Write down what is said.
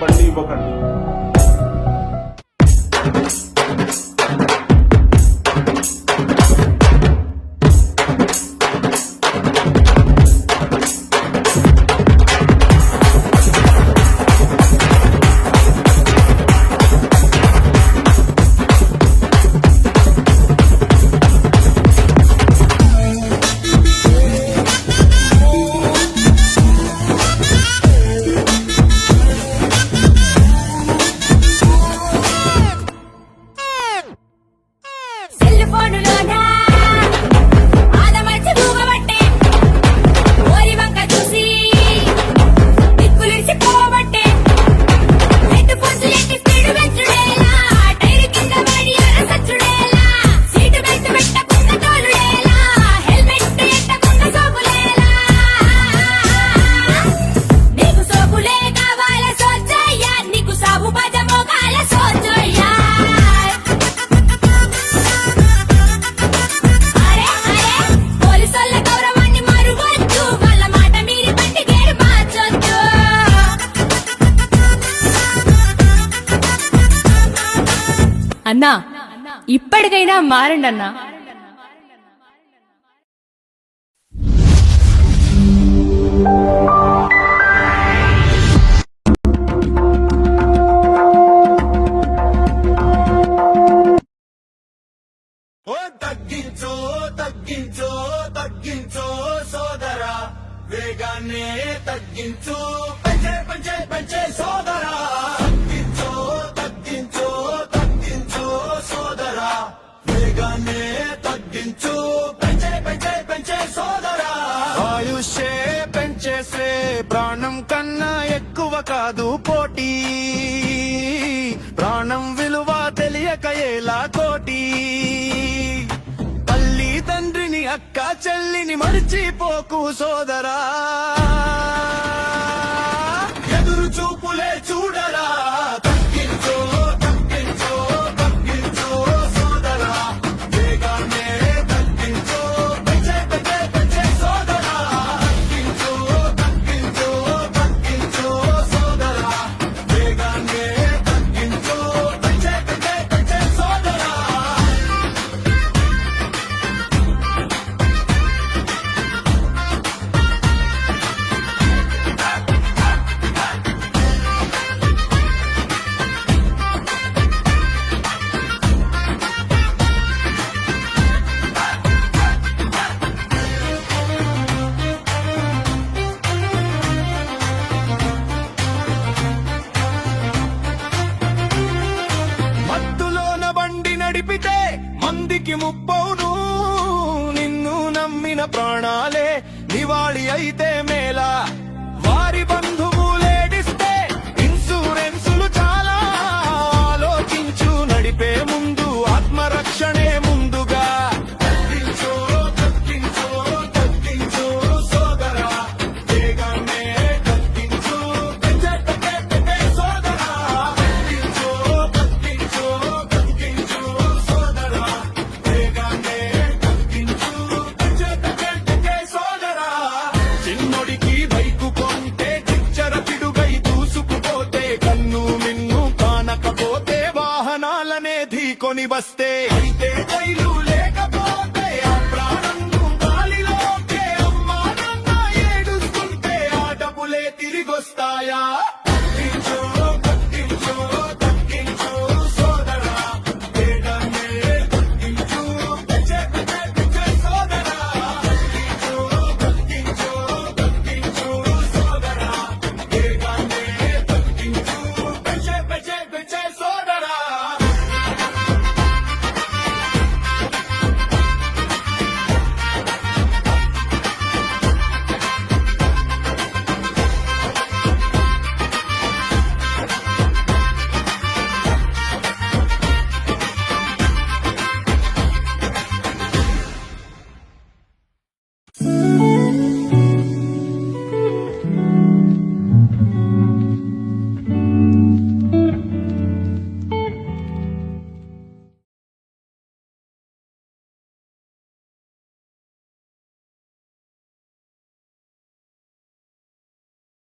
బండి ఇవ్వకండి. అన్నా ఇప్పటికైనా మారండి అన్నా. తగ్గించో తగ్గించో తగ్గించో సోదరా, వేగాన్ని తగ్గించు, పెంచే పెంచే పెంచే సోదరా. తగ్గించో తగ్గించో తగ్గించో సోదరా, వేగాన్ని తగ్గించు, పెంచే పెంచే పెంచే సోదరా. ఆయుష్యే పెంచేసే ప్రాణం కన్నా ఎక్కువ కాదు పోటీ, ప్రాణం విలువ తెలియక ఎలా కోటి. తండ్రిని అక్క చెల్లిని మరిచిపోకు సోదరా, ఎదురు చూపులే చూడరా. తగ్గించో తగ్గించో తగ్గించో సోదరా, వేగాన్నే తగ్గించో, పెంచే పెంచే పెంచే సోదరా. తగ్గించో తగ్గించో తగ్గించో సోదరా, వేగాన్నే తగ్గించో, పెంచే పెంచే పెంచే సోదరా. నడిపితే మందికి ముప్పవును నిన్ను నమ్మిన ప్రాణాలే నివాళి అయితే మేలా వారి బంధువులేడిస్తే ఇన్సూరెన్సులు చాలా ఆలోచించు నడిపే ముందు ఆత్మరక్షణే ముందుగా తగ్గించో తగ్గించో తగ్గించో సోదరా వేగాన్నే తగ్గించు పెంచే సోదరా తగ్గించో తగ్గించో తగ్గించో సోదరా వేగాన్నే తగ్గించు పెంచే సోదరా చిన్నొడికి బైకు కొంటే చిచ్చర పిడుగై దూసుకుపోతే కన్ను మిన్ను కానకపోతే వాహనాలనే ఢీకొని వస్తే అయితే రైలు లేకపోతే ఆ ప్రాణంను గాలిలోకే అమ్మా నాన్న ఏడుస్తుంటే ఆ డబ్బులే తిరిగొస్తాయా